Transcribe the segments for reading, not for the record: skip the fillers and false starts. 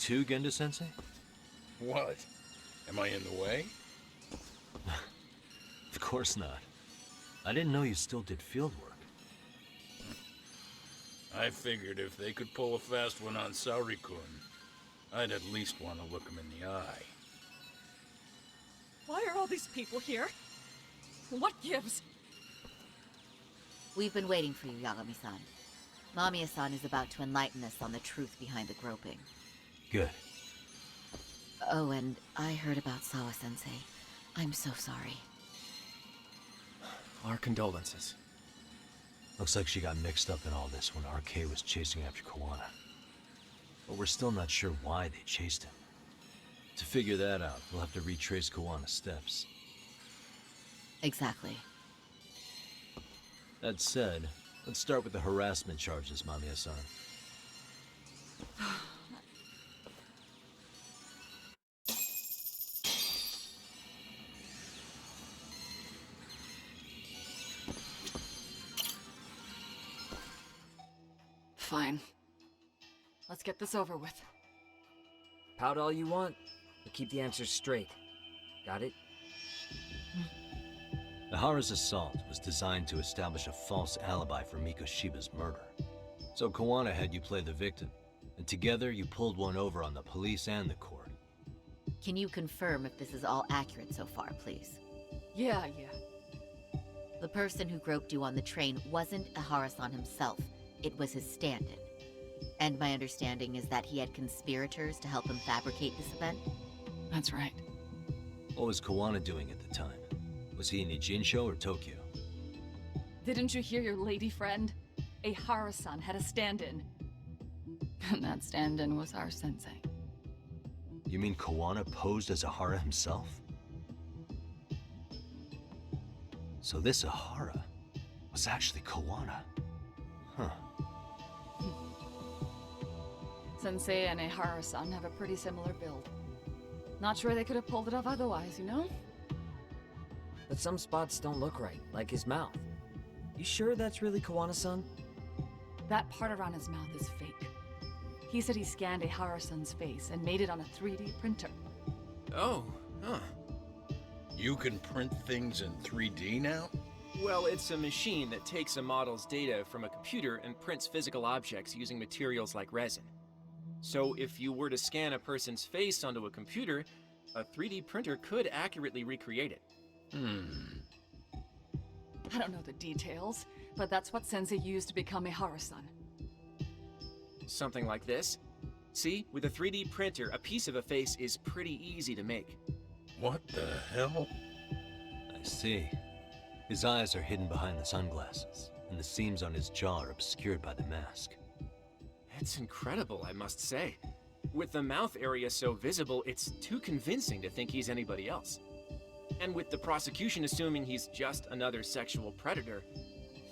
too, Genda-sensei? What? Am I in the way? Of course not. I didn't know you still did field work. I figured if they could pull a fast one on Saori-kun, I'd at least want to look him in the eye. Why are all these people here? What gives? We've been waiting for you, Yagami-san. Mamiya-san is about to enlighten us on the truth behind the groping. Good. Oh, and I heard about Sawa-sensei. I'm so sorry. Our condolences. Looks like she got mixed up in all this when RK was chasing after Kawana. But we're still not sure why they chased him. To figure that out, we'll have to retrace Kawana's steps. Exactly. That said, let's start with the harassment charges, Mamiya-san. Fine. Let's get this over with. Pout all you want, but keep the answers straight. Got it? Ihara's assault was designed to establish a false alibi for Mikoshiba's murder. So Kawana had you play the victim, and together you pulled one over on the police and the court. Can you confirm if this is all accurate so far, please? Yeah. The person who groped you on the train wasn't Ihara-san himself. It was his stand-in. And my understanding is that he had conspirators to help him fabricate this event? That's right. What was Kawana doing at the time? Was he in Ijinsho or Tokyo? Didn't you hear your lady friend? Ihara-san had a stand-in. And that stand-in was our sensei. You mean Kawana posed as Ihara himself? So this Ihara was actually Kawana. Huh. Sensei and Ihara-san have a pretty similar build. Not sure they could have pulled it off otherwise, you know? But some spots don't look right, like his mouth. You sure that's really Kawana-san? That part around his mouth is fake. He said he scanned Ihara-san's face and made it on a 3D printer. Oh, huh. You can print things in 3D now? Well, it's a machine that takes a model's data from a computer and prints physical objects using materials like resin. So if you were to scan a person's face onto a computer, a 3D printer could accurately recreate it. I don't know the details, but that's what Sensei used to become Ihara-san. Something like this. See, with a 3D printer, a piece of a face is pretty easy to make. What the hell? I see. His eyes are hidden behind the sunglasses, and the seams on his jaw are obscured by the mask. It's incredible, I must say. With the mouth area so visible, it's too convincing to think he's anybody else. And with the prosecution assuming he's just another sexual predator,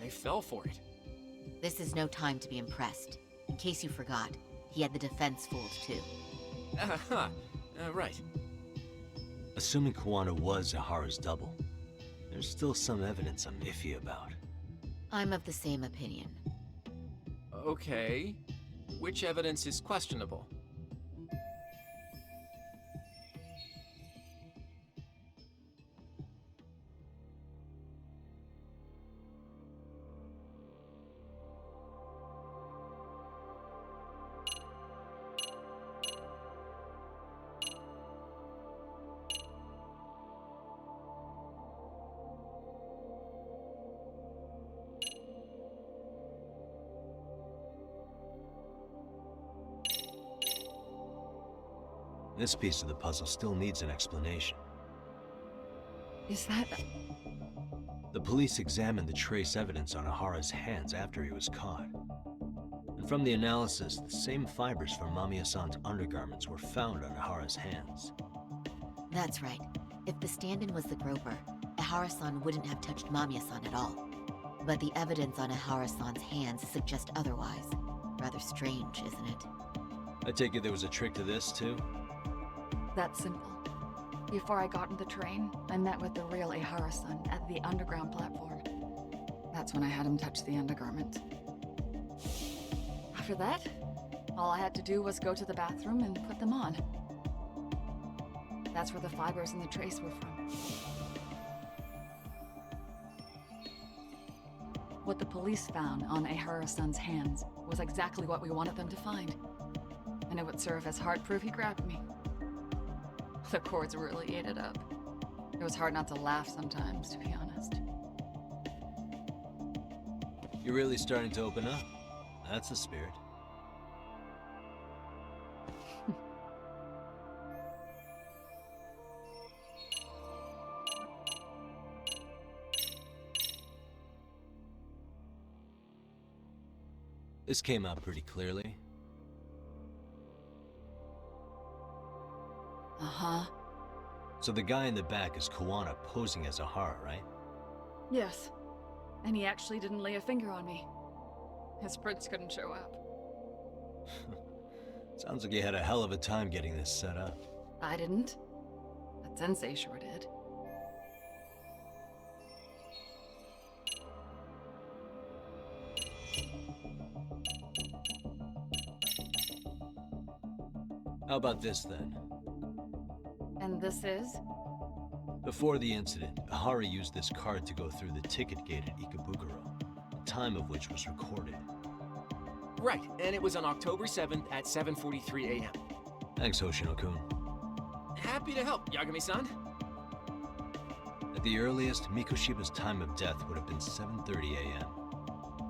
they fell for it. This is no time to be impressed. In case you forgot, he had the defense fooled too. Right. Assuming Kawana was Ihara's double, there's still some evidence I'm iffy about. I'm of the same opinion. Okay. Which evidence is questionable? This piece of the puzzle still needs an explanation. Is that... The police examined the trace evidence on Ihara's hands after he was caught. And from the analysis, the same fibers from Mamiya-san's undergarments were found on Ihara's hands. That's right. If the stand-in was the groper, Ihara-san wouldn't have touched Mamiya-san at all. But the evidence on Ihara-san's hands suggests otherwise. Rather strange, isn't it? I take it there was a trick to this, too? That's simple. Before I got in the train, I met with the real Ihara-san at the underground platform. That's when I had him touch the undergarment. After that, All I had to do was go to the bathroom and put them on. That's where the fibers in the trace were from. What the police found on Ahara-san's hands was exactly what we wanted them to find. And it would serve as hard proof he grabbed me. The cords really ate it up. It was hard not to laugh sometimes, to be honest. You're really starting to open up. That's the spirit. This came out pretty clearly. Uh-huh. So the guy in the back is Kuwana posing as Ahara, right? Yes. And he actually didn't lay a finger on me. His prints couldn't show up. Sounds like you had a hell of a time getting this set up. I didn't. But Sensei sure did. How about this then? And this is? Before the incident, Ahara used this card to go through the ticket gate at Ikebukuro, the time of which was recorded. Right, and it was on October 7th at 7:43 a.m. Thanks, Hoshino-kun. Happy to help, Yagami-san. At the earliest, Mikoshiba's time of death would have been 7:30 a.m.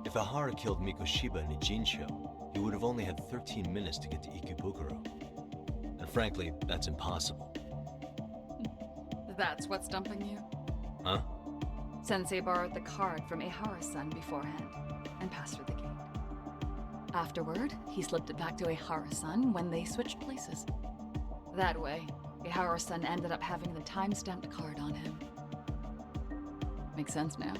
If Ahara killed Mikoshiba in Ijincho, he would have only had 13 minutes to get to Ikebukuro. And frankly, that's impossible. That's what's stumping you? Huh? Sensei borrowed the card from Ahara-san beforehand and passed her the gate. Afterward, he slipped it back to Ahara-san when they switched places. That way, Ahara-san ended up having the time-stamped card on him. Makes sense now.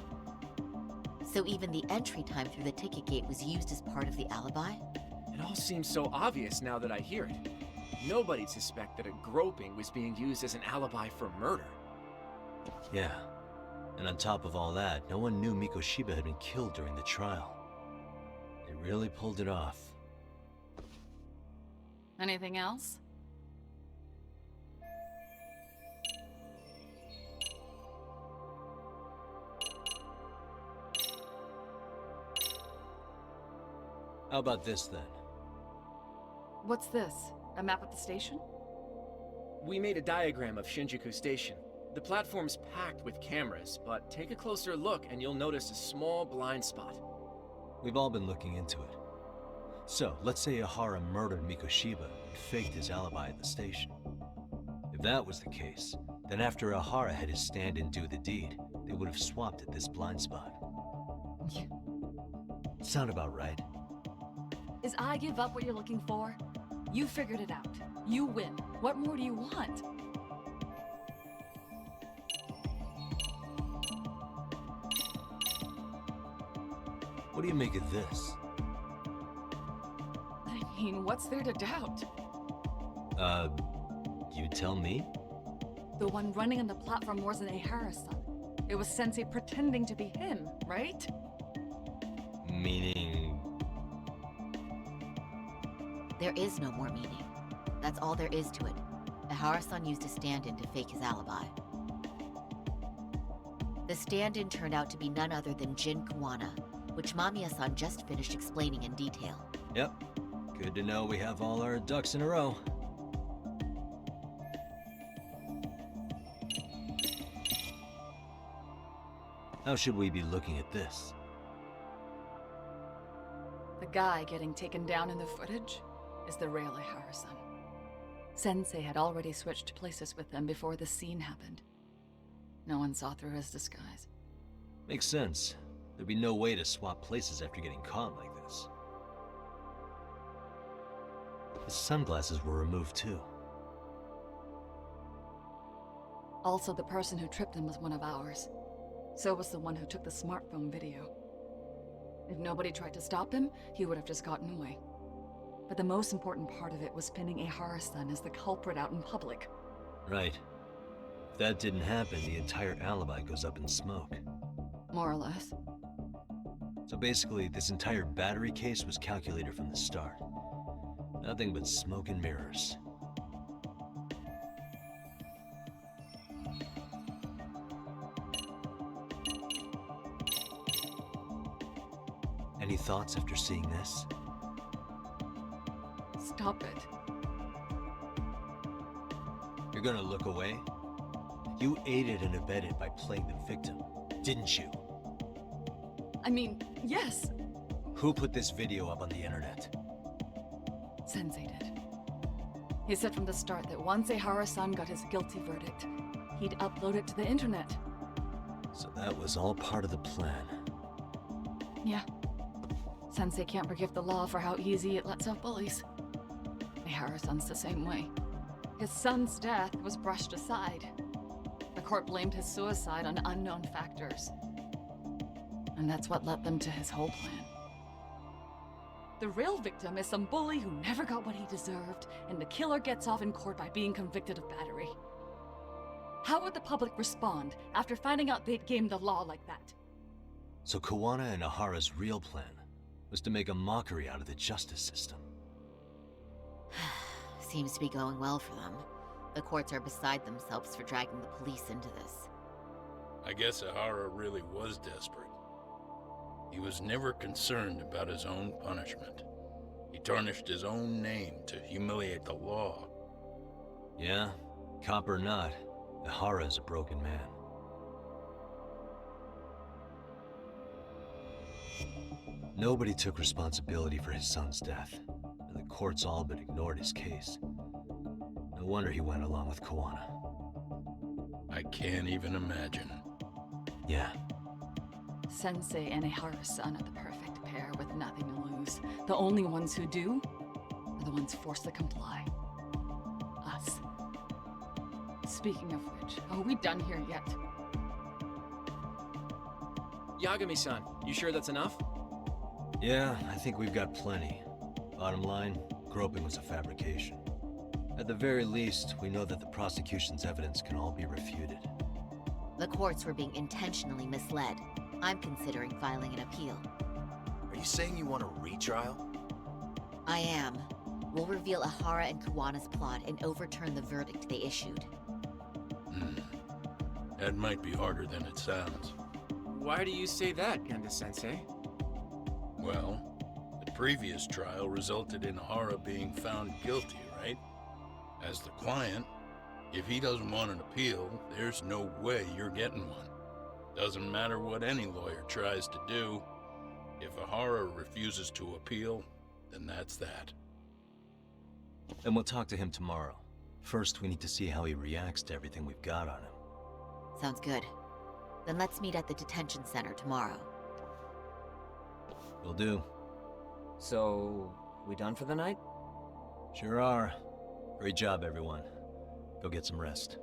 So even the entry time through the ticket gate was used as part of the alibi? It all seems so obvious now that I hear it. Nobody'd suspect that a groping was being used as an alibi for murder. Yeah. And on top of all that, no one knew Mikoshiba had been killed during the trial. They really pulled it off. Anything else? How about this then? What's this? A map of the station? We made a diagram of Shinjuku Station. The platform's packed with cameras, but take a closer look and you'll notice a small blind spot. We've all been looking into it. So, let's say Ahara murdered Mikoshiba and faked his alibi at the station. If that was the case, then after Ahara had his stand-in do the deed, they would have swapped at this blind spot. Sound about right? Is I give up what you're looking for? You figured it out. You win. What more do you want? What do you make of this? I mean, what's there to doubt? You tell me? The one running on the platform wasn't Ahara-san. It was Sensei pretending to be him, right? Meaning... There is no more meaning. That's all there is to it. Ahara-san used a stand-in to fake his alibi. The stand-in turned out to be none other than Jin Kuwana, which Mamiya-san just finished explaining in detail. Yep. Good to know we have all our ducks in a row. How should we be looking at this? The guy getting taken down in the footage is the real Ahara-san. Sensei had already switched places with them before the scene happened. No one saw through his disguise. Makes sense. There'd be no way to swap places after getting caught like this. His sunglasses were removed too. Also, the person who tripped him was one of ours. So was the one who took the smartphone video. If nobody tried to stop him, he would have just gotten away. But the most important part of it was pinning Ahara-san as the culprit out in public. Right. If that didn't happen, the entire alibi goes up in smoke. More or less. So basically, this entire battery case was calculated from the start. Nothing but smoke and mirrors. Any thoughts after seeing this? Stop it. You're gonna look away? You aided and abetted by playing the victim, didn't you? I mean, yes, Who put this video up on the internet? Sensei did. He said from the start that once Ehara-san got his guilty verdict, he'd upload it to the internet. So that was all part of the plan. Yeah. Sensei can't forgive the law for how easy it lets out bullies. Ehara-san's the same way. His son's death was brushed aside. The court blamed his suicide on unknown factors. And that's what led them to his whole plan. The real victim is some bully who never got what he deserved, and the killer gets off in court by being convicted of battery. How would the public respond after finding out they'd gamed the law like that? So Kawana and Ahara's real plan was to make a mockery out of the justice system. Seems to be going well for them. The courts are beside themselves for dragging the police into this. I guess Ahara really was desperate. He was never concerned about his own punishment. He tarnished his own name to humiliate the law. Yeah, cop or not, Ahara's a broken man. Nobody took responsibility for his son's death, and the courts all but ignored his case. No wonder he went along with Kawana. I can't even imagine. Yeah, Sensei and Ehara-san are the perfect pair with nothing to lose. The only ones who do are the ones forced to comply. Us. Speaking of which, are we done here yet? Yagami-san, you sure that's enough? yeah, I think we've got plenty. Bottom line, groping was a fabrication. At the very least, we know that the prosecution's evidence can all be refuted. The courts were being intentionally misled. I'm considering filing an appeal. Are you saying you want a retrial? I am. We'll reveal Ahara and Kawana's plot and overturn the verdict they issued. That might be harder than it sounds. Why do you say that, Genda-sensei? Well, the previous trial resulted in Ahara being found guilty, right? As the client, if he doesn't want an appeal, there's no way you're getting one. Doesn't matter what any lawyer tries to do. If Ahara refuses to appeal, then that's that. Then we'll talk to him tomorrow. First, we need to see how he reacts to everything we've got on him. Sounds good. Then let's meet at the detention center tomorrow. Will do. So, we done for the night? Sure are. Great job, everyone. Go get some rest.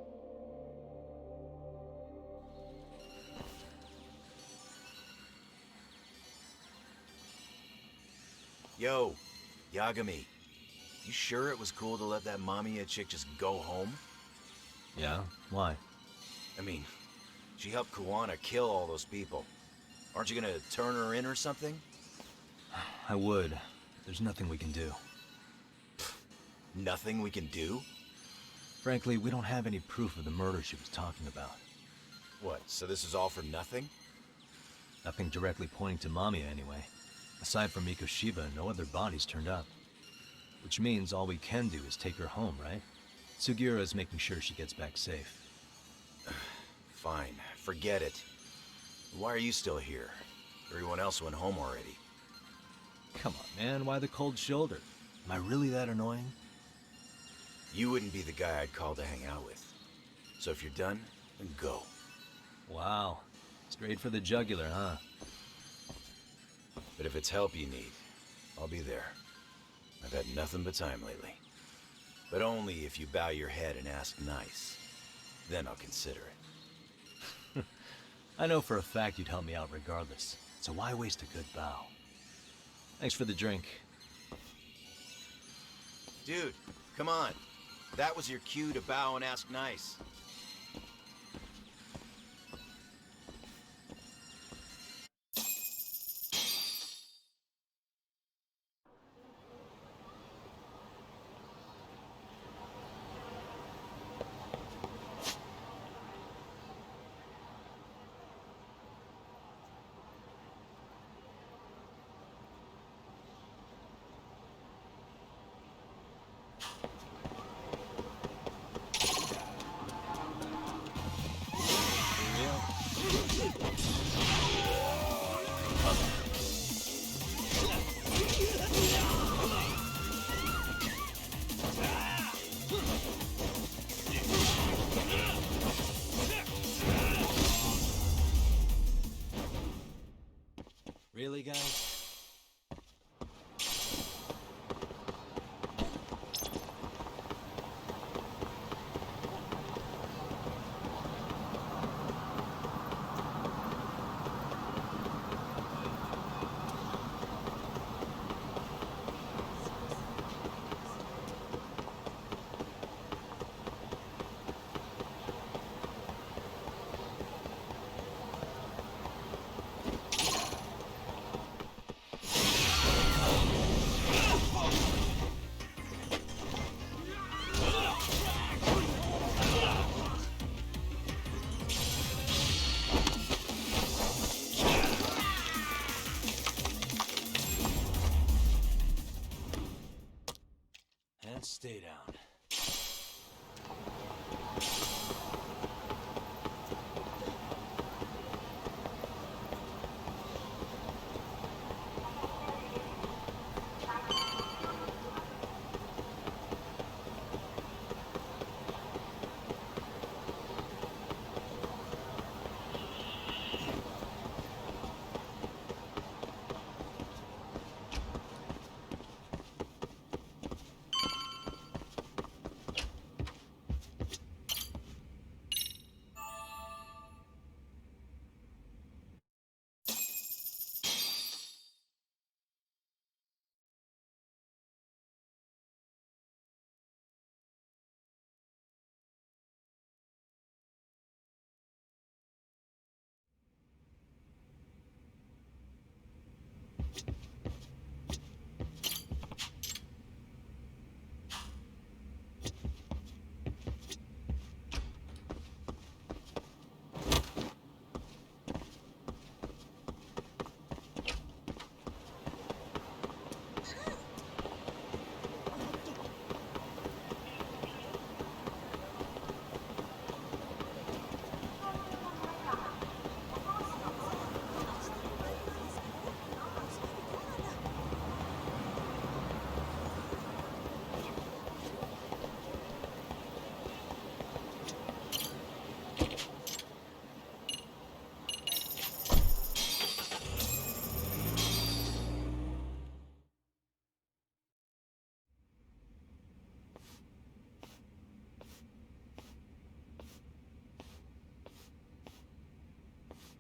Yo, Yagami. You sure it was cool to let that Mamiya chick just go home? Yeah? Why? I mean, she helped Kawana kill all those people. Aren't you gonna turn her in or something? I would. There's nothing we can do. Nothing we can do? Frankly, we don't have any proof of the murder she was talking about. What, so this is all for nothing? Nothing directly pointing to Mamiya anyway. Aside from Mikoshiba, no other bodies turned up. Which means all we can do is take her home, right? Sugiura is making sure she gets back safe. Fine, forget it. Why are you still here? Everyone else went home already. Come on, man, why the cold shoulder? Am I really that annoying? You wouldn't be the guy I'd call to hang out with. So if you're done, then go. Wow. Straight for the jugular, huh? But if it's help you need, I'll be there. I've had nothing but time lately. But only if you bow your head and ask nice. Then I'll consider it. I know for a fact you'd help me out regardless, so why waste a good bow? Thanks for the drink. Dude, come on. That was your cue to bow and ask nice. Really, guys? And stay down.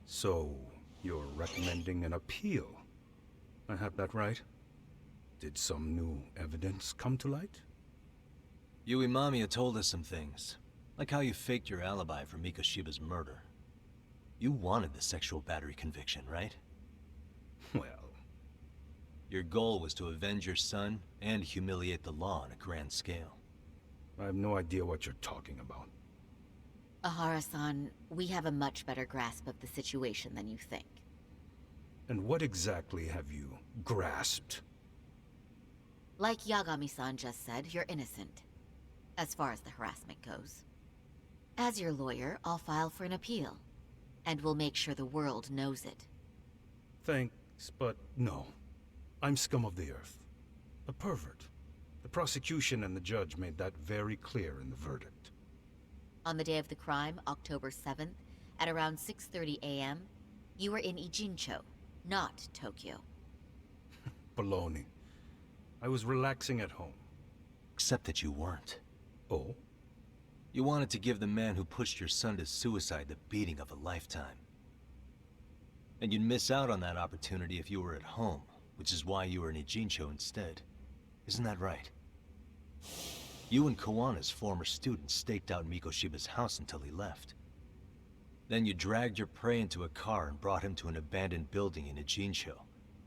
So, you're recommending an appeal? I have that right? Did some new evidence come to light? Yui Mamiya told us some things, like how you faked your alibi for Mikoshiba's murder. You wanted the sexual battery conviction, right? Well, Your goal was to avenge your son and humiliate the law on a grand scale. I have no idea what you're talking about. Ahara-san, we have a much better grasp of the situation than you think. And what exactly have you grasped? Like Yagami-san just said, you're innocent. As far as the harassment goes. As your lawyer, I'll file for an appeal. And we'll make sure the world knows it. Thanks, but no. I'm scum of the earth. A pervert. The prosecution and the judge made that very clear in the verdict. On the day of the crime, October 7th, at around 6:30 a.m., you were in Ijincho, not Tokyo. Baloney. I was relaxing at home. Except that you weren't. Oh? You wanted to give the man who pushed your son to suicide the beating of a lifetime. And you'd miss out on that opportunity if you were at home, which is why you were in Ijincho instead. Isn't that right? You and Kawana's former student staked out Mikoshiba's house until he left. Then you dragged your prey into a car and brought him to an abandoned building in Ijincho,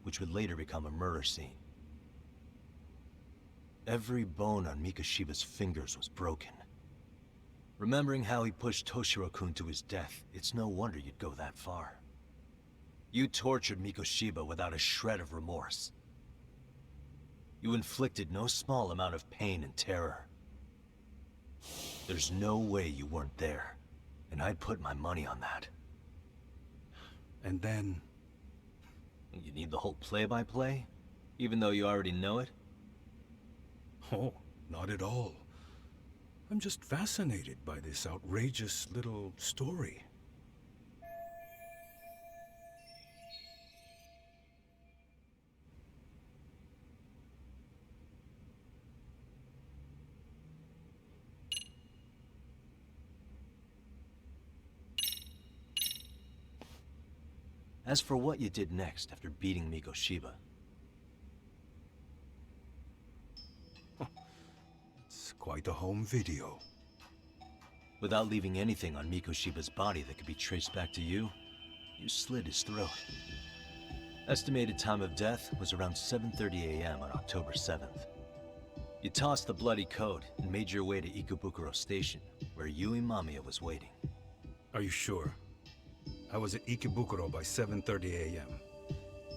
which would later become a murder scene. Every bone on Mikoshiba's fingers was broken. Remembering how he pushed Toshiro-kun to his death, it's no wonder you'd go that far. You tortured Mikoshiba without a shred of remorse. You inflicted no small amount of pain and terror. There's no way you weren't there, and I'd put my money on that. And then... You need the whole play-by-play, even though you already know it? Oh, not at all. I'm just fascinated by this outrageous little story. As for what you did next after beating Mikoshiba, It's quite a home video. without leaving anything on Mikoshiba's body that could be traced back to you, you slit his throat. Estimated time of death was around 7:30 a.m. on October 7th. You tossed the bloody coat and made your way to Ikebukuro Station, where Yui Mamiya was waiting. Are you sure? I was at Ikebukuro by 7:30 a.m.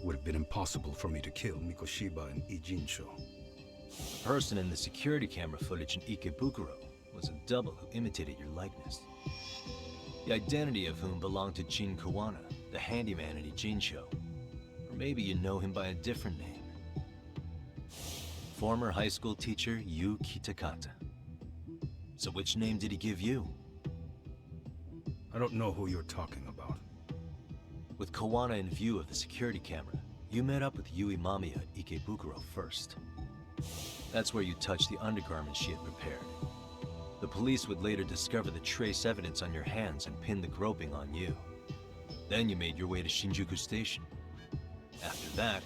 Would have been impossible for me to kill Mikoshiba and Ijinsho. The person in the security camera footage in Ikebukuro was a double who imitated your likeness. The identity of whom belonged to Jin Kawana, the handyman in Ijinsho. Or maybe you know him by a different name. Former high school teacher Yu Kitakata. So which name did he give you? I don't know who you're talking about. With Kawana in view of the security camera, you met up with Yui Mamiya at Ikebukuro first. That's where you touched the undergarments she had prepared. The police would later discover the trace evidence on your hands and pin the groping on you. Then you made your way to Shinjuku Station. After that,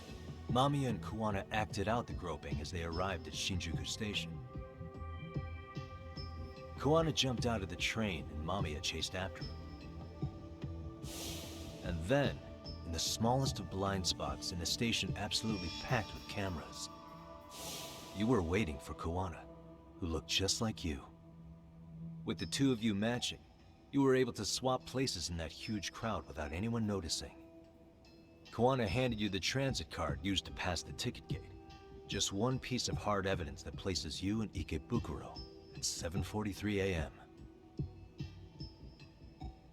Mamiya and Kawana acted out the groping as they arrived at Shinjuku Station. Kawana jumped out of the train and Mamiya chased after him. And then, in the smallest of blind spots in a station absolutely packed with cameras, you were waiting for Kawana, who looked just like you. With the two of you matching, you were able to swap places in that huge crowd without anyone noticing. Kawana handed you the transit card used to pass the ticket gate. Just one piece of hard evidence that places you in Ikebukuro at 7:43 a.m.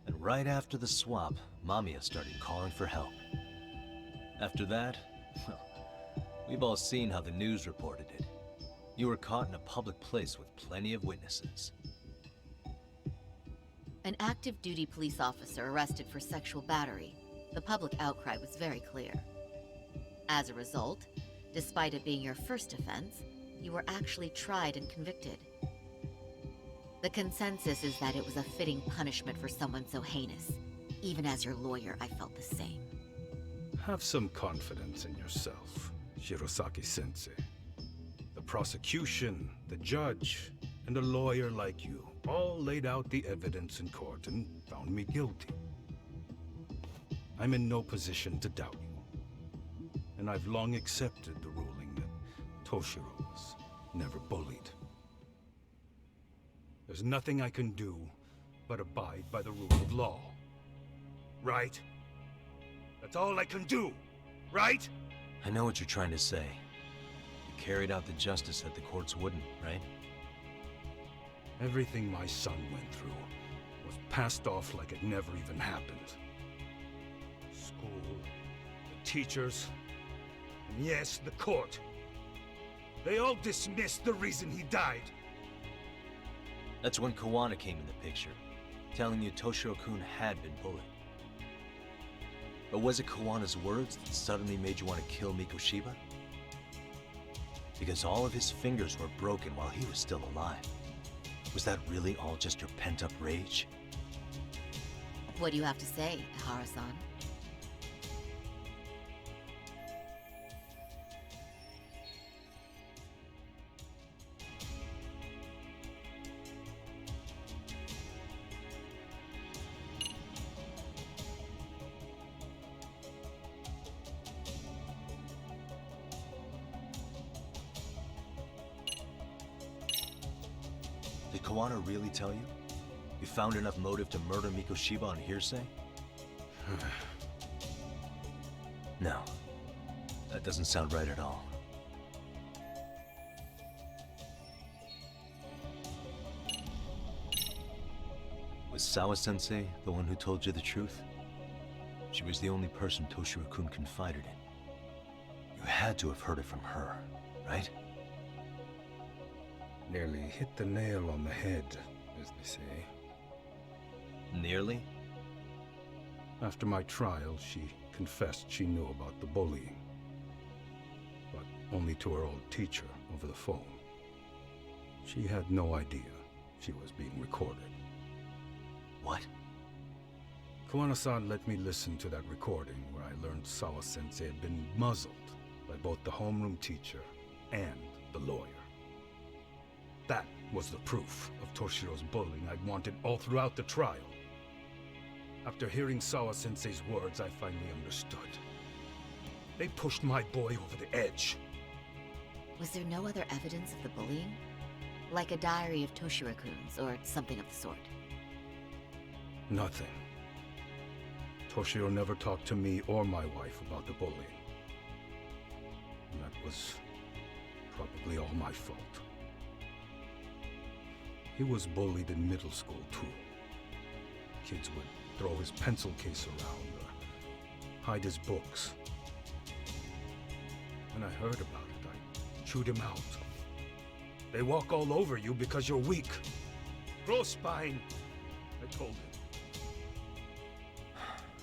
And right after the swap, Mamiya started calling for help. After that, well, we've all seen how the news reported it. You were caught in a public place with plenty of witnesses. An active duty police officer arrested for sexual battery. The public outcry was very clear. As a result, despite it being your first offense, you were actually tried and convicted. The consensus is that it was a fitting punishment for someone so heinous. Even as your lawyer, I felt the same. Have some confidence in yourself, Shirosaki-sensei. The prosecution, the judge, and a lawyer like you all laid out the evidence in court and found me guilty. I'm in no position to doubt you. And I've long accepted the ruling that Toshiro was never bullied. There's nothing I can do but abide by the rule of law. Right? That's all I can do, right? I know what you're trying to say. You carried out the justice that the courts wouldn't, right? Everything my son went through was passed off like it never even happened. School, the teachers, and yes, the court. They all dismissed the reason he died. That's when Kawana came in the picture, telling you Toshiro-kun had been bullied. But was it Kawana's words that suddenly made you want to kill Mikoshiba? Because all of his fingers were broken while he was still alive. Was that really all just your pent-up rage? What do you have to say, Ihara-san? Did Kawana really tell you? You found enough motive to murder Mikoshiba on hearsay? No. That doesn't sound right at all. Was Sawa-sensei the one who told you the truth? She was the only person Toshiro-kun confided in. You had to have heard it from her, right? Nearly hit the nail on the head, as they say. Nearly? After my trial, she confessed she knew about the bullying. But only to her old teacher over the phone. She had no idea she was being recorded. What? Koano-san let me listen to that recording where I learned Sawa-sensei had been muzzled by both the homeroom teacher and the lawyer. That was the proof of Toshiro's bullying I'd wanted all throughout the trial. After hearing Sawa-sensei's words, I finally understood. They pushed my boy over the edge. Was there no other evidence of the bullying? Like a diary of Toshiro-kun's, or something of the sort? Nothing. Toshiro never talked to me or my wife about the bullying. And that was probably all my fault. He was bullied in middle school, too. Kids would throw his pencil case around or hide his books. When I heard about it, I chewed him out. They walk all over you because you're weak. Grow spine, I told him.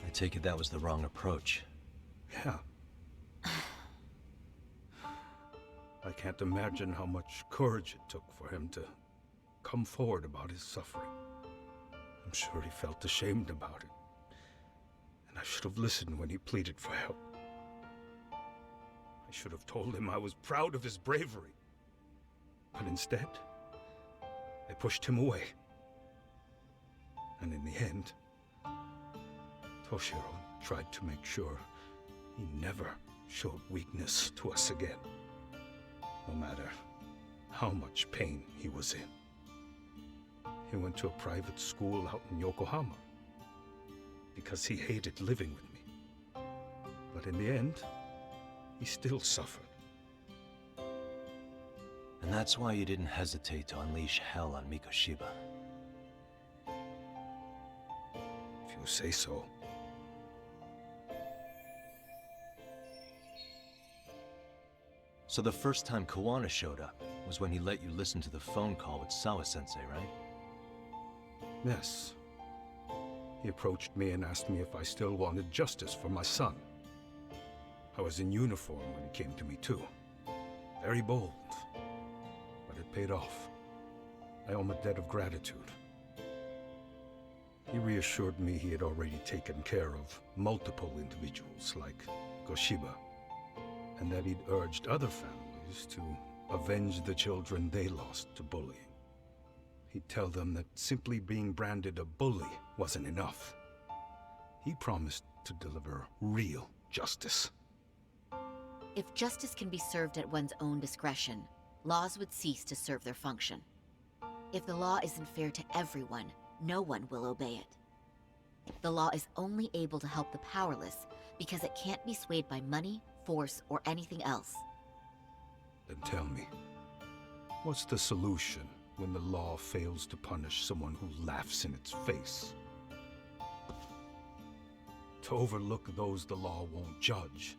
I take it that was the wrong approach. Yeah. I can't imagine how much courage it took for him to come forward about his suffering. I'm sure he felt ashamed about it. And I should have listened when he pleaded for help. I should have told him I was proud of his bravery. But instead, I pushed him away. And in the end, Toshiro tried to make sure he never showed weakness to us again, no matter how much pain he was in. He went to a private school out in Yokohama because he hated living with me. But in the end, he still suffered. And that's why you didn't hesitate to unleash hell on Mikoshiba. If you say so. So the first time Kawana showed up was when he let you listen to the phone call with Sawa-sensei, right? Yes. He approached me and asked me if I still wanted justice for my son. I was in uniform when he came to me too. Very bold. But it paid off. I owe him a debt of gratitude. He reassured me he had already taken care of multiple individuals like Goshiba, and that he'd urged other families to avenge the children they lost to bullying. He'd tell them that simply being branded a bully wasn't enough. He promised to deliver real justice. If justice can be served at one's own discretion, laws would cease to serve their function. If the law isn't fair to everyone, no one will obey it. The law is only able to help the powerless because it can't be swayed by money, force, or anything else. Then tell me, what's the solution when the law fails to punish someone who laughs in its face? To overlook those the law won't judge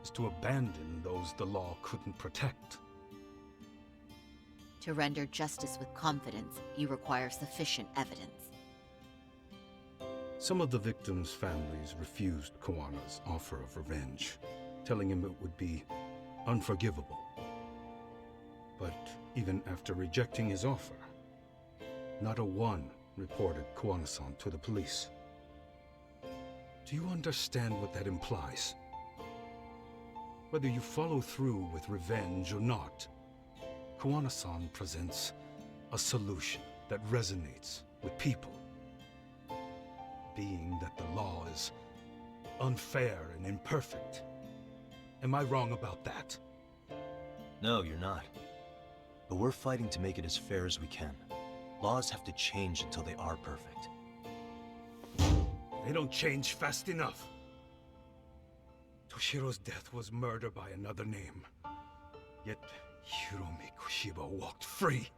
is to abandon those the law couldn't protect. To render justice with confidence, you require sufficient evidence. Some of the victims' families refused Kawana's offer of revenge, telling him it would be unforgivable. But even after rejecting his offer, not a one reported Kawana-san to the police. Do you understand what that implies? Whether you follow through with revenge or not, Kawana-san presents a solution that resonates with people. Being that the law is unfair and imperfect. Am I wrong about that? No, you're not. But we're fighting to make it as fair as we can. Laws have to change until they are perfect. They don't change fast enough. Toshiro's death was murder by another name. Yet Hiromi Kushiba walked free.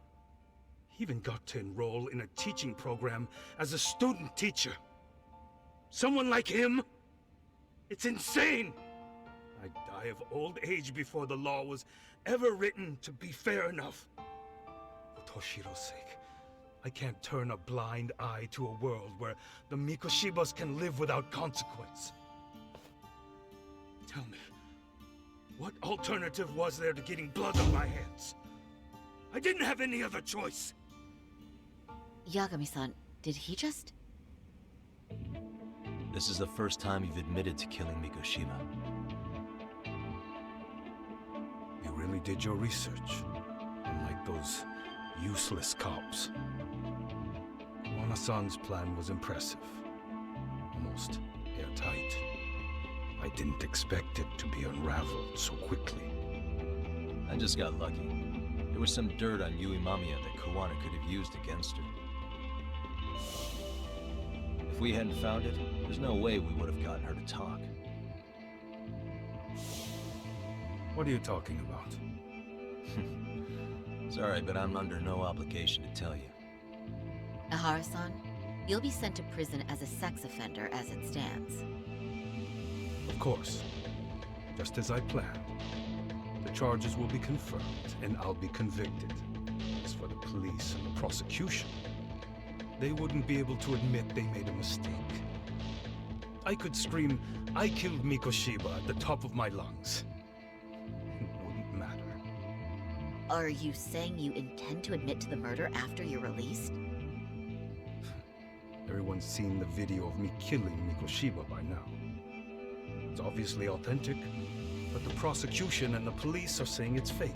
He even got to enroll in a teaching program as a student teacher. Someone like him? It's insane! I'd die of old age before the law was ever written to be fair enough. For Toshiro's sake, I can't turn a blind eye to a world where the Mikoshibas can live without consequence. Tell me, what alternative was there to getting blood on my hands? I didn't have any other choice. Yagami-san, did he just... This is the first time you've admitted to killing Mikoshiba. You really did your research, unlike those useless cops. Wanasan's plan was impressive, almost airtight. I didn't expect it to be unraveled so quickly. I just got lucky. There was some dirt on Yui Mamiya that Kawana could have used against her. If we hadn't found it, there's no way we would have gotten her to talk. What are you talking about? Sorry, but I'm under no obligation to tell you. Ahara-san, you'll be sent to prison as a sex offender as it stands. Of course. Just as I planned. The charges will be confirmed, and I'll be convicted. As for the police and the prosecution, they wouldn't be able to admit they made a mistake. I could scream, "I killed Mikoshiba" at the top of my lungs. It wouldn't matter. Are you saying you intend to admit to the murder after you're released? Everyone's seen the video of me killing Mikoshiba by now. It's obviously authentic, but the prosecution and the police are saying it's fake.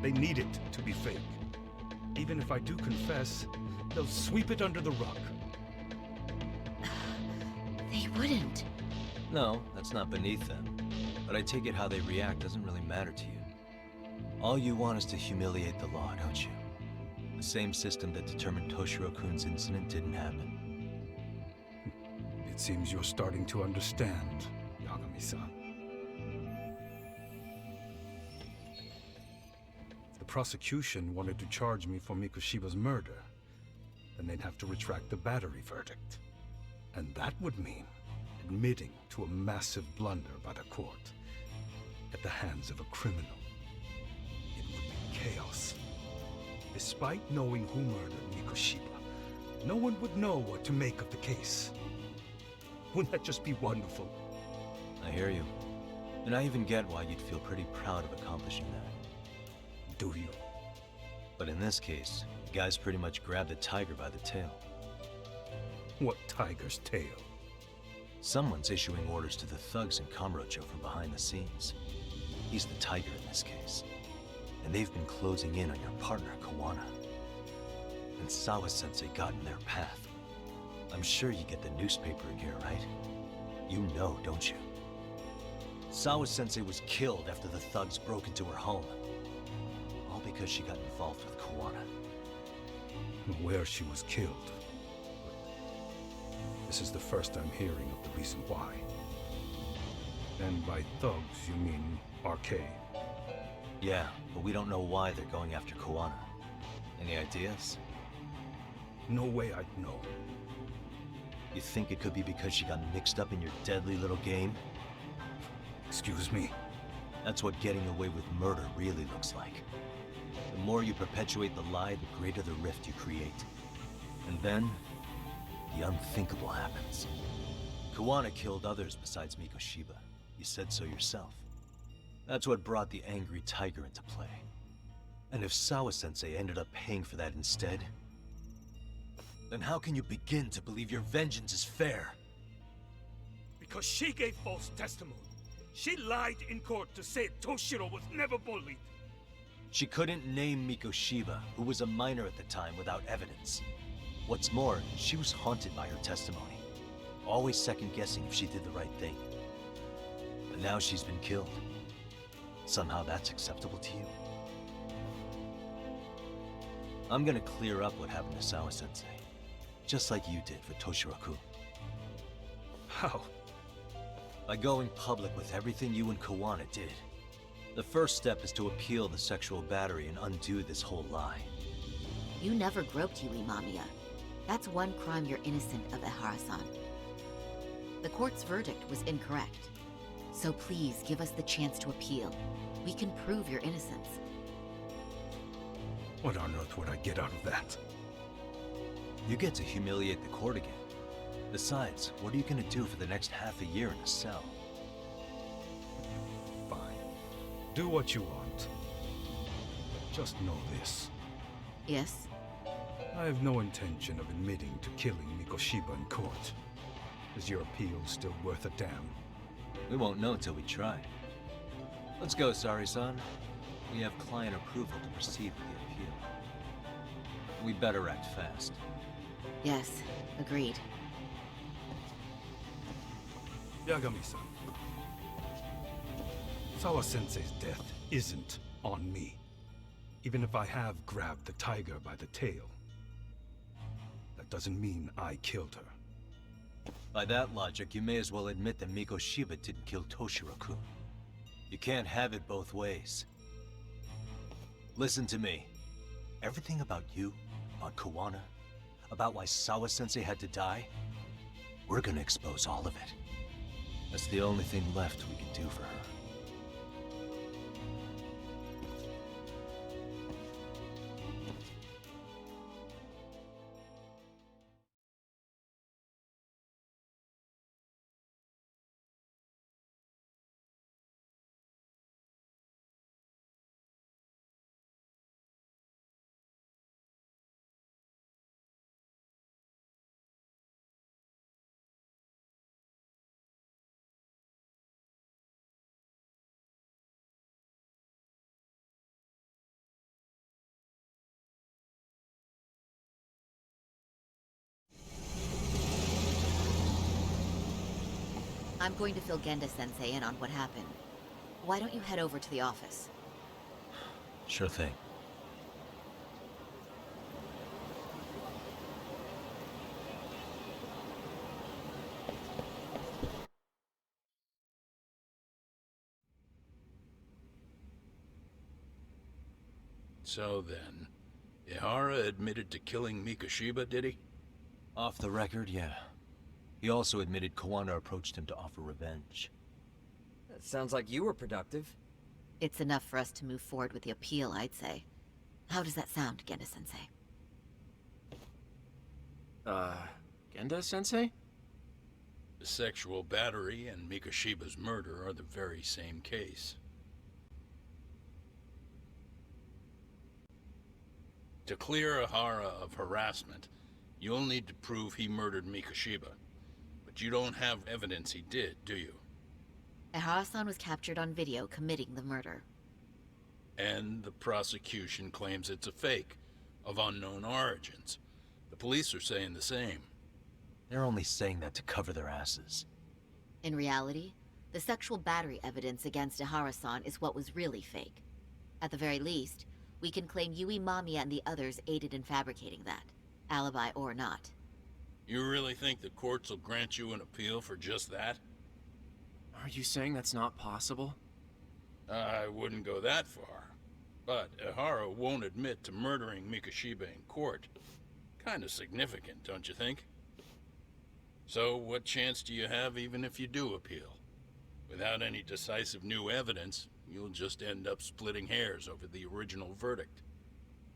They need it to be fake. Even if I do confess, they'll sweep it under the rug. They wouldn't. No, that's not beneath them. But I take it how they react doesn't really matter to you. All you want is to humiliate the law, don't you? The same system that determined Toshiro-kun's incident didn't happen. It seems you're starting to understand, Yagami-san. If the prosecution wanted to charge me for Mikoshiba's murder, then they'd have to retract the battery verdict. And that would mean admitting to a massive blunder by the court at the hands of a criminal. It would be chaos. Despite knowing who murdered Mikoshiba, no one would know what to make of the case. Wouldn't that just be wonderful? I hear you. And I even get why you'd feel pretty proud of accomplishing that. Do you? But in this case, the guys pretty much grabbed the tiger by the tail. What tiger's tail? Someone's issuing orders to the thugs in Kamurocho from behind the scenes. He's the tiger in this case. And they've been closing in on your partner, Kawana. And Sawa-sensei got in their path. I'm sure you get the newspaper gear, right? You know, don't you? Sawa-sensei was killed after the thugs broke into her home. All because she got involved with Kawana. Where she was killed. This is the first I'm hearing of the reason why. And by thugs, you mean arcade? Yeah, but we don't know why they're going after Kawana. Any ideas? No way I'd know. You think it could be because she got mixed up in your deadly little game? Excuse me? That's what getting away with murder really looks like. The more you perpetuate the lie, the greater the rift you create. And then, the unthinkable happens. Kawana killed others besides Mikoshiba. You said so yourself. That's what brought the angry tiger into play. And if Sawa-sensei ended up paying for that instead, then how can you begin to believe your vengeance is fair? Because she gave false testimony. She lied in court to say Toshiro was never bullied. She couldn't name Mikoshiba, who was a minor at the time, without evidence. What's more, she was haunted by her testimony, always second-guessing if she did the right thing. But now she's been killed. Somehow that's acceptable to you? I'm gonna clear up what happened to Sawa-sensei, just like you did for Toshiro-kun. How? By going public with everything you and Kawana did. The first step is to appeal the sexual battery and undo this whole lie. You never groped Yui Mamiya. That's one crime you're innocent of, Ahara-san. The court's verdict was incorrect. So please give us the chance to appeal. We can prove your innocence. What on earth would I get out of that? You get to humiliate the court again. Besides, what are you gonna do for the next half a year in a cell? Fine. Do what you want. But just know this. Yes? I have no intention of admitting to killing Mikoshiba in court. Is your appeal still worth a damn? We won't know till we try. Let's go, Sari-san. We have client approval to proceed with the appeal. We better act fast. Yes, agreed. Yagami-san. Sawa-sensei's death isn't on me. Even if I have grabbed the tiger by the tail. That doesn't mean I killed her. By that logic, you may as well admit that Mikoshiba didn't kill Toshiro-kun. You can't have it both ways. Listen to me. Everything about you, about Kawana, about why Sawa-sensei had to die, we're gonna expose all of it. That's the only thing left we can do for her. I'm going to fill Genda-sensei in on what happened. Why don't you head over to the office? Sure thing. So then, Ihara admitted to killing Mikoshiba, did he? Off the record, yeah. He also admitted Kawana approached him to offer revenge. That sounds like you were productive. It's enough for us to move forward with the appeal, I'd say. How does that sound, Genda-sensei? Genda-sensei? The sexual battery and Mikoshiba's murder are the very same case. To clear Ihara of harassment, you'll need to prove he murdered Mikoshiba. But you don't have evidence he did, do you? Ihara-san was captured on video committing the murder. And the prosecution claims it's a fake, of unknown origins. The police are saying the same. They're only saying that to cover their asses. In reality, the sexual battery evidence against Ihara-san is what was really fake. At the very least, we can claim Yui Mamiya and the others aided in fabricating that, alibi or not. You really think the courts will grant you an appeal for just that? Are you saying that's not possible? I wouldn't go that far. But Ihara won't admit to murdering Mikoshiba in court. Kind of significant, don't you think? So what chance do you have even if you do appeal? Without any decisive new evidence, you'll just end up splitting hairs over the original verdict.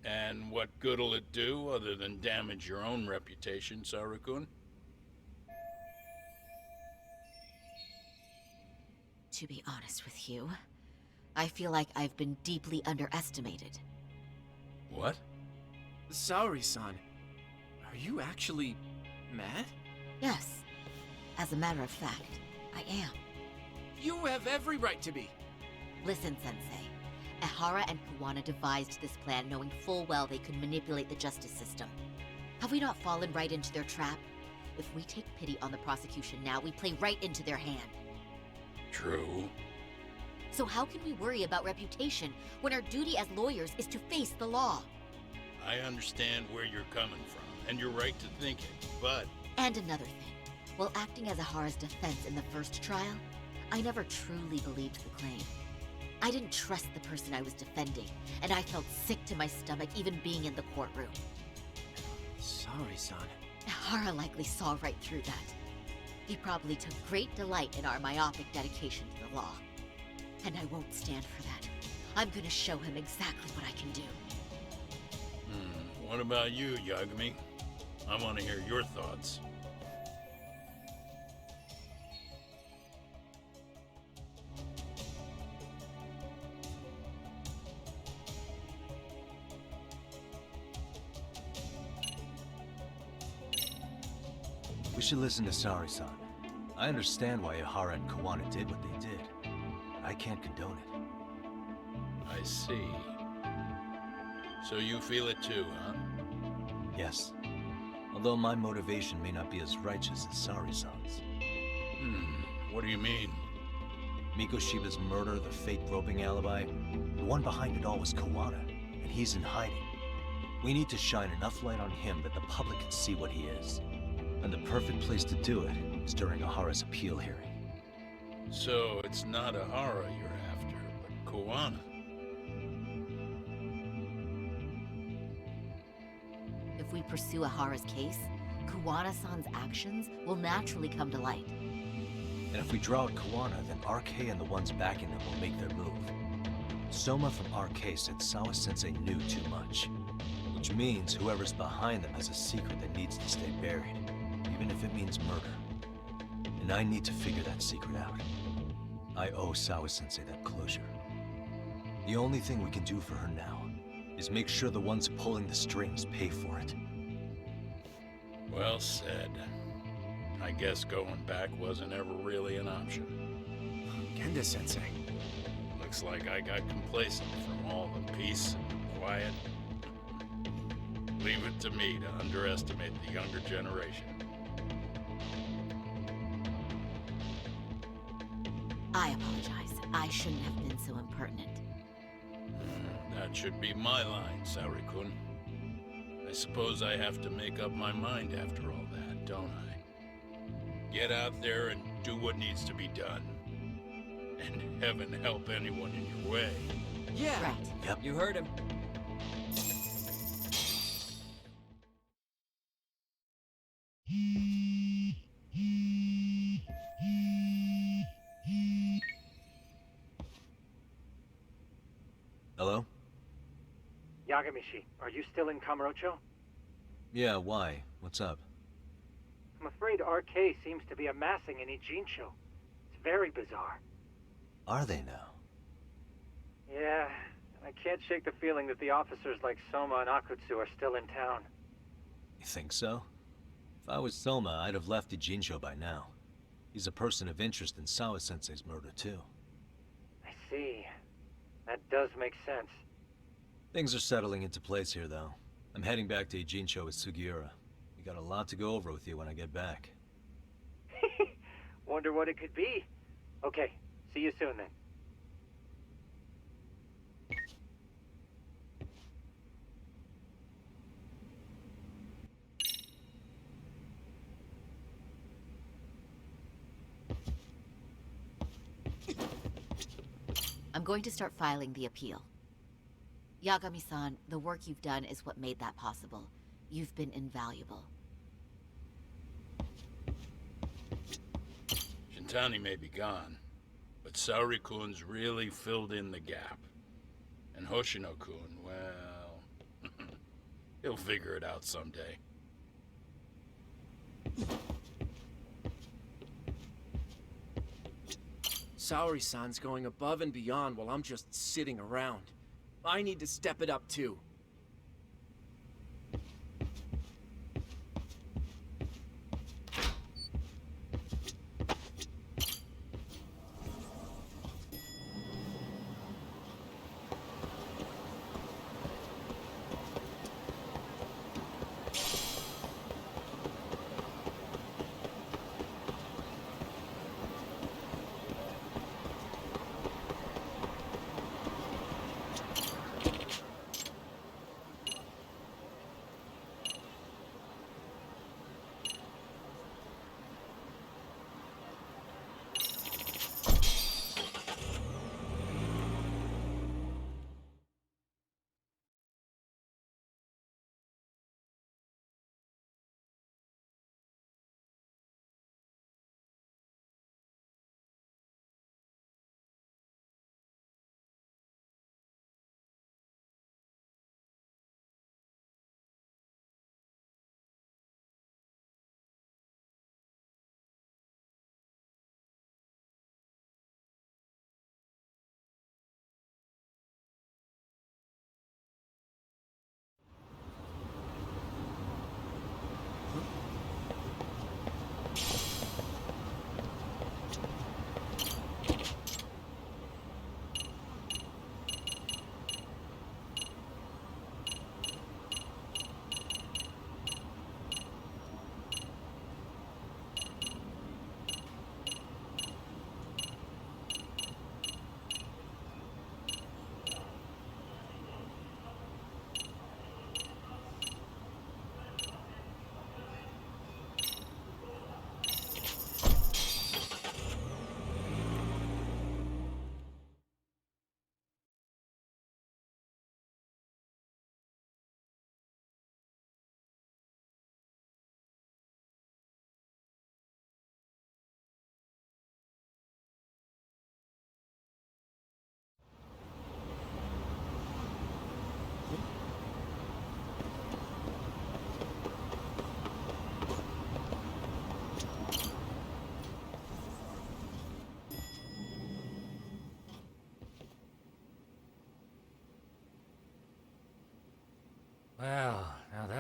And what good'll it do other than damage your own reputation, Saru-kun? To be honest with you, I feel like I've been deeply underestimated. What? Saori-san, are you actually mad? Yes. As a matter of fact, I am. You have every right to be. Listen, Sensei. Ihara and Kawana devised this plan knowing full well they could manipulate the justice system. Have we not fallen right into their trap? If we take pity on the prosecution now, we play right into their hand. True. So how can we worry about reputation when our duty as lawyers is to face the law? I understand where you're coming from, and you're right to think it, but... And another thing. While acting as Ihara's defense in the first trial, I never truly believed the claim. I didn't trust the person I was defending, and I felt sick to my stomach even being in the courtroom. Saori-san. Ihara likely saw right through that. He probably took great delight in our myopic dedication to the law. And I won't stand for that. I'm gonna show him exactly what I can do. What about you, Yagami? I want to hear your thoughts. We should listen to Saori-san. I understand why Ihara and Kawana did what they did. But I can't condone it. I see. So you feel it too, huh? Yes. Although my motivation may not be as righteous as Sari-san's. What do you mean? Mikoshiba's murder, the fake groping alibi, the one behind it all was Kawana, and he's in hiding. We need to shine enough light on him that the public can see what he is. And the perfect place to do it is during Ihara's appeal hearing. So it's not Ihara you're after, but Kawana. If we pursue Ahara's case, Kawana-san's actions will naturally come to light. And if we draw out Kawana, then RK and the ones backing them will make their move. Soma from RK said Sawa-sensei knew too much. Which means whoever's behind them has a secret that needs to stay buried, even if it means murder. And I need to figure that secret out. I owe Sawa-sensei that closure. The only thing we can do for her now is make sure the ones pulling the strings pay for it. Well said. I guess going back wasn't ever really an option. Genda-sensei. Looks like I got complacent from all the peace and quiet. Leave it to me to underestimate the younger generation. I apologize. I shouldn't have been so impertinent. That should be my line, Saori-kun. I suppose I have to make up my mind after all that, don't I? Get out there and do what needs to be done. And heaven help anyone in your way. Yeah. Right. Yep. You heard him. Hello? Yagamishi, are you still in Kamurocho? Yeah, why? What's up? I'm afraid RK seems to be amassing in Ijincho. It's very bizarre. Are they now? Yeah, I can't shake the feeling that the officers like Soma and Akutsu are still in town. You think so? If I was Soma, I'd have left Ijincho by now. He's a person of interest in Sawa-sensei's murder, too. I see. That does make sense. Things are settling into place here, though. I'm heading back to Ijincho with Sugiura. We got a lot to go over with you when I get back. Wonder what it could be. Okay, see you soon then. I'm going to start filing the appeal. Yagami-san, the work you've done is what made that possible. You've been invaluable. Shintani may be gone, but Saori-kun's really filled in the gap. And Hoshino-kun, well, he'll figure it out someday. Saori-san's going above and beyond while I'm just sitting around. I need to step it up too.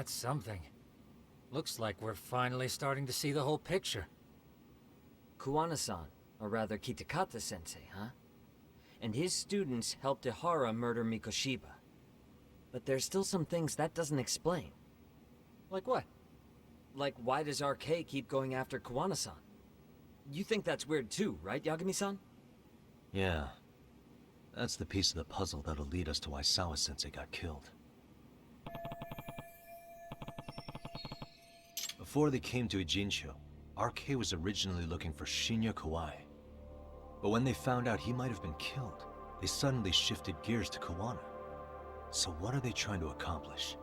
That's something. Looks like we're finally starting to see the whole picture. Kuwana-san, or rather Kitakata-sensei, huh? And his students helped Ihara murder Mikoshiba. But there's still some things that doesn't explain. Like what? Like, why does RK keep going after Kuwana-san? You think that's weird too, right, Yagami-san? Yeah. That's the piece of the puzzle that'll lead us to why Sawa-sensei got killed. Before they came to Ijincho, RK was originally looking for Shinya Kawai. But when they found out he might have been killed, they suddenly shifted gears to Kawana. So what are they trying to accomplish?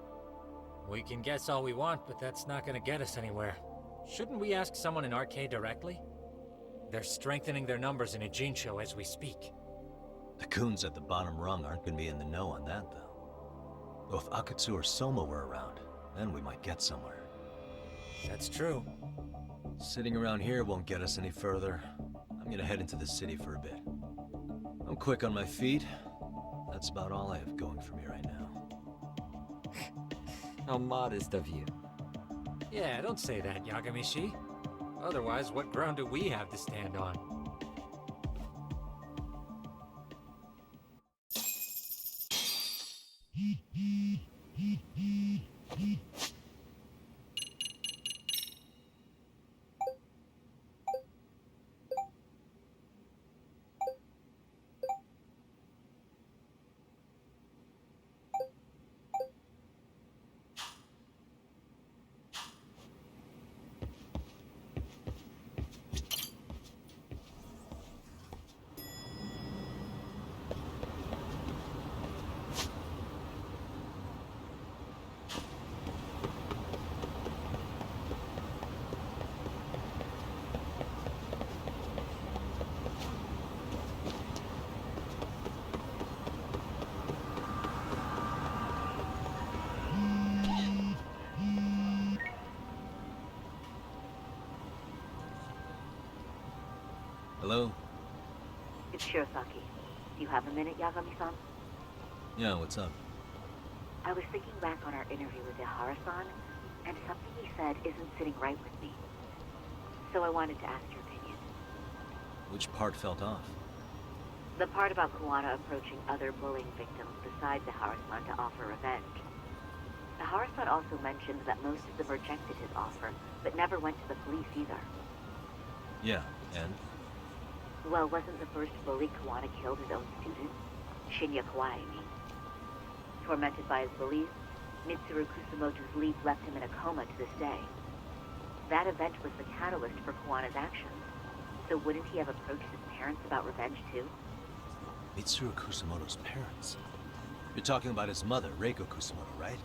We can guess all we want, but that's not gonna get us anywhere. Shouldn't we ask someone in RK directly? They're strengthening their numbers in Ijincho as we speak. The goons at the bottom rung aren't gonna be in the know on that, though. Though if Akatsu or Soma were around, then we might get somewhere. That's true. Sitting around here won't get us any further. I'm gonna head into the city for a bit. I'm quick on my feet. That's about all I have going for me right now. How modest of you. Yeah, don't say that, Yagami-shi. Otherwise, what ground do we have to stand on? Hello? It's Shirosaki. Do you have a minute, Yagami-san? Yeah, what's up? I was thinking back on our interview with Ihara-san, and something he said isn't sitting right with me. So I wanted to ask your opinion. Which part felt off? The part about Kuwana approaching other bullying victims besides Ihara-san to offer revenge. Ihara-san also mentioned that most of them rejected his offer, but never went to the police either. Yeah, and? Well, wasn't the first bully Kuwana killed his own student? Shinya Kawai, I mean. Tormented by his bullies, Mitsuru Kusamoto's leap left him in a coma to this day. That event was the catalyst for Kawana's actions. So wouldn't he have approached his parents about revenge too? Mitsuru Kusamoto's parents? You're talking about his mother, Reiko Kusamoto, right?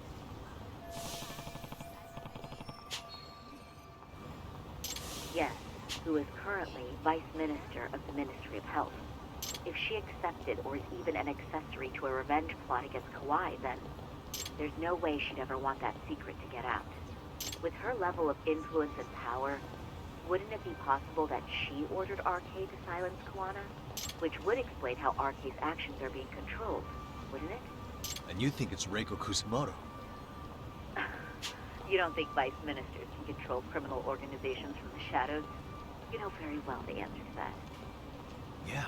Yes, who is currently Vice Minister of the Ministry of Health. If she accepted or is even an accessory to a revenge plot against Kawai, then there's no way she'd ever want that secret to get out. With her level of influence and power, wouldn't it be possible that she ordered RK to silence Kuwana? Which would explain how RK's actions are being controlled, wouldn't it? And you think it's Reiko Kusamoto? You don't think vice ministers can control criminal organizations from the shadows? You know very well the answer to that. Yeah.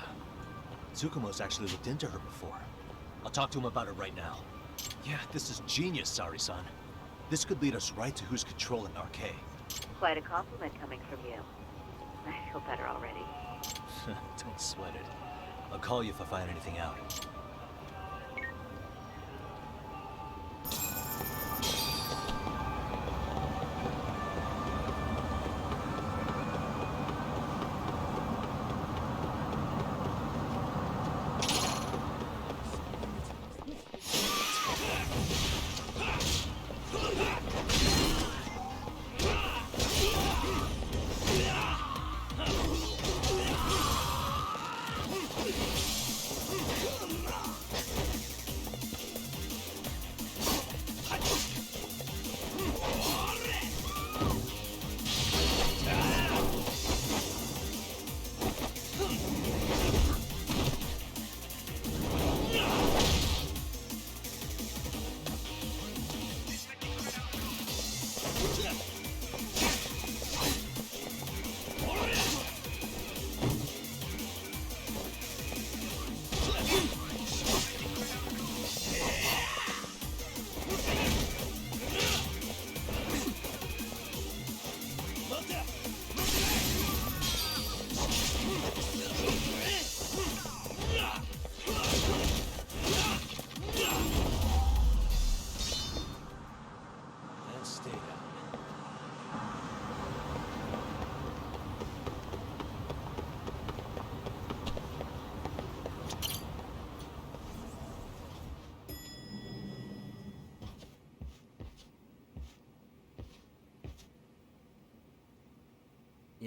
Tsukumo's actually looked into her before. I'll talk to him about it right now. Yeah, this is genius, Sari-san. This could lead us right to who's controlling RK. Quite a compliment coming from you. I feel better already. Don't sweat it. I'll call you if I find anything out.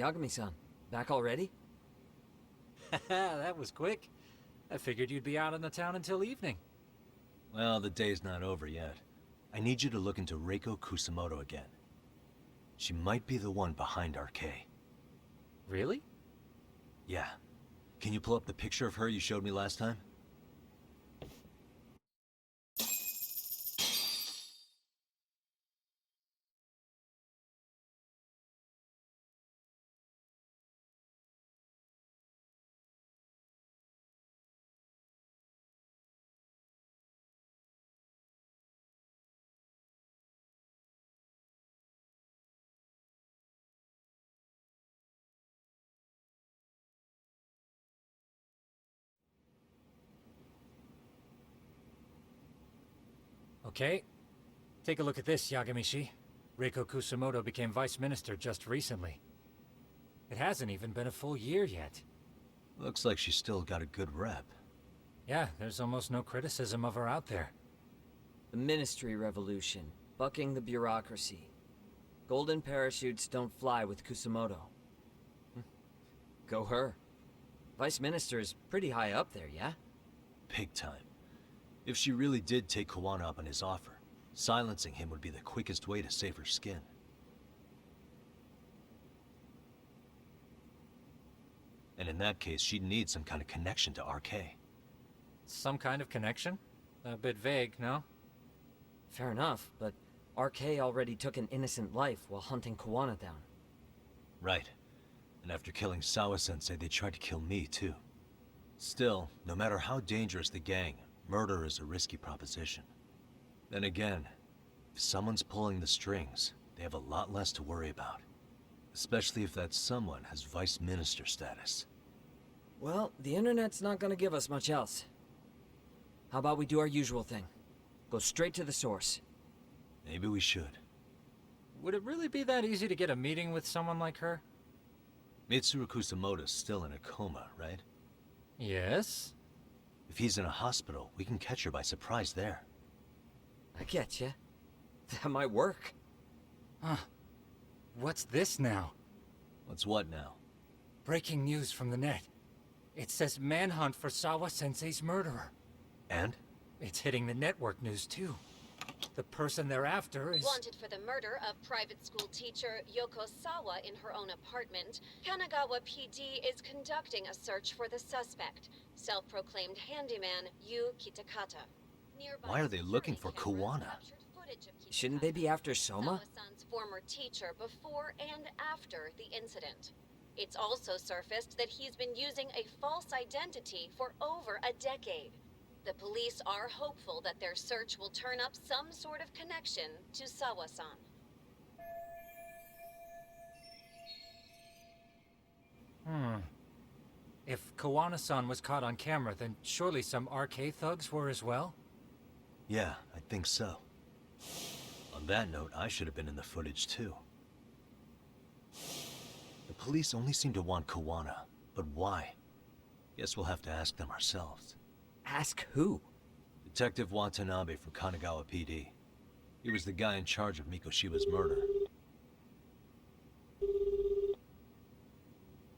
Yagami-san, back already? That was quick. I figured you'd be out in the town until evening. Well, the day's not over yet. I need you to look into Reiko Kusamoto again. She might be the one behind RK. Really? Yeah. Can you pull up the picture of her you showed me last time? Okay. Take a look at this, Yagamishi. Reiko Kusamoto became vice minister just recently. It hasn't even been a full year yet. Looks like she's still got a good rep. Yeah, there's almost no criticism of her out there. The Ministry Revolution, bucking the bureaucracy. Golden parachutes don't fly with Kusamoto. Go her. Vice Minister is pretty high up there, yeah? Big time. If she really did take Kawana up on his offer, silencing him would be the quickest way to save her skin. And in that case, she'd need some kind of connection to RK. Some kind of connection? A bit vague, no? Fair enough, but RK already took an innocent life while hunting Kawana down. Right. And after killing Sawa-sensei, they tried to kill me, too. Still, no matter how dangerous the gang, murder is a risky proposition. Then again, if someone's pulling the strings, they have a lot less to worry about. Especially if that someone has vice minister status. Well, the internet's not gonna give us much else. How about we do our usual thing? Go straight to the source. Maybe we should. Would it really be that easy to get a meeting with someone like her? Mitsuru Kusamoto's still in a coma, right? Yes? If he's in a hospital, we can catch her by surprise there. I get you. That might work. Huh. What's this now? What's what now? Breaking news from the net. It says manhunt for Sawa-sensei's murderer. And? It's hitting the network news too. The person they're after is... Wanted for the murder of private school teacher Yoko Sawa in her own apartment, Kanagawa PD is conducting a search for the suspect, self-proclaimed handyman Yu Kitakata. Nearby Why are they looking for security cameras Kawana? captured footage of Kitakata, Shouldn't they be after Soma? Sawa-san's former teacher before and after the incident. It's also surfaced that he's been using a false identity for over a decade. The police are hopeful that their search will turn up some sort of connection to Sawa-san. If Kawana-san was caught on camera, then surely some RK thugs were as well? Yeah, I think so. On that note, I should have been in the footage too. The police only seem to want Kawana, but why? Guess we'll have to ask them ourselves. Ask who? Detective Watanabe from Kanagawa PD. He was the guy in charge of Mikoshiba's murder.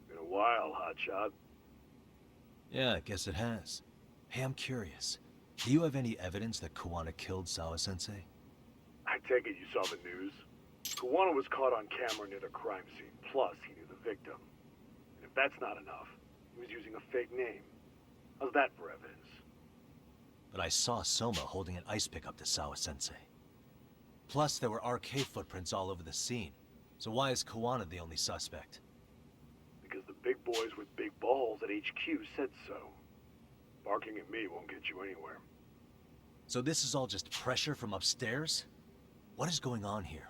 Been a while, hotshot. Yeah, I guess it has. Hey, I'm curious. Do you have any evidence that Kawana killed Sawa-sensei? I take it you saw the news. Kawana was caught on camera near the crime scene, plus he knew the victim. And if that's not enough, he was using a fake name. How's that for evidence? But I saw Soma holding an ice pick up to Sawa-sensei. Plus, there were RK footprints all over the scene. So why is Kawana the only suspect? Because the big boys with big balls at HQ said so. Barking at me won't get you anywhere. So this is all just pressure from upstairs? What is going on here?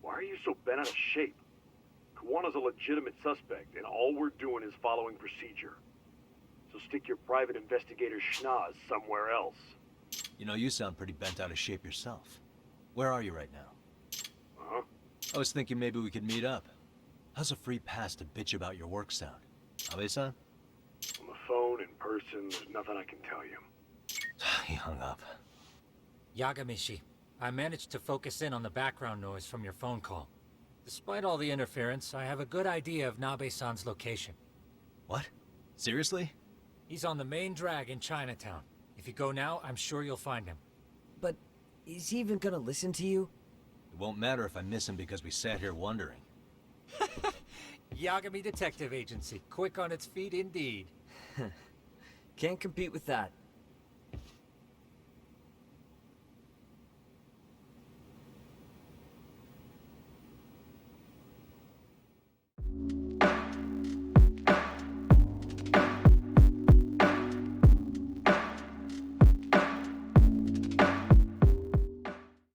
Why are you so bent out of shape? Kawana's a legitimate suspect, and all we're doing is following procedure. So stick your private investigator schnoz somewhere else. You know, you sound pretty bent out of shape yourself. Where are you right now? Huh? I was thinking maybe we could meet up. How's a free pass to bitch about your work sound? Abe-san? On the phone, in person, there's nothing I can tell you. He hung up. Yagamishi, I managed to focus in on the background noise from your phone call. Despite all the interference, I have a good idea of Nabe-san's location. What? Seriously? He's on the main drag in Chinatown. If you go now, I'm sure you'll find him. But is he even gonna listen to you? It won't matter if I miss him because we sat here wondering. Yagami Detective Agency, quick on its feet indeed. Can't compete with that.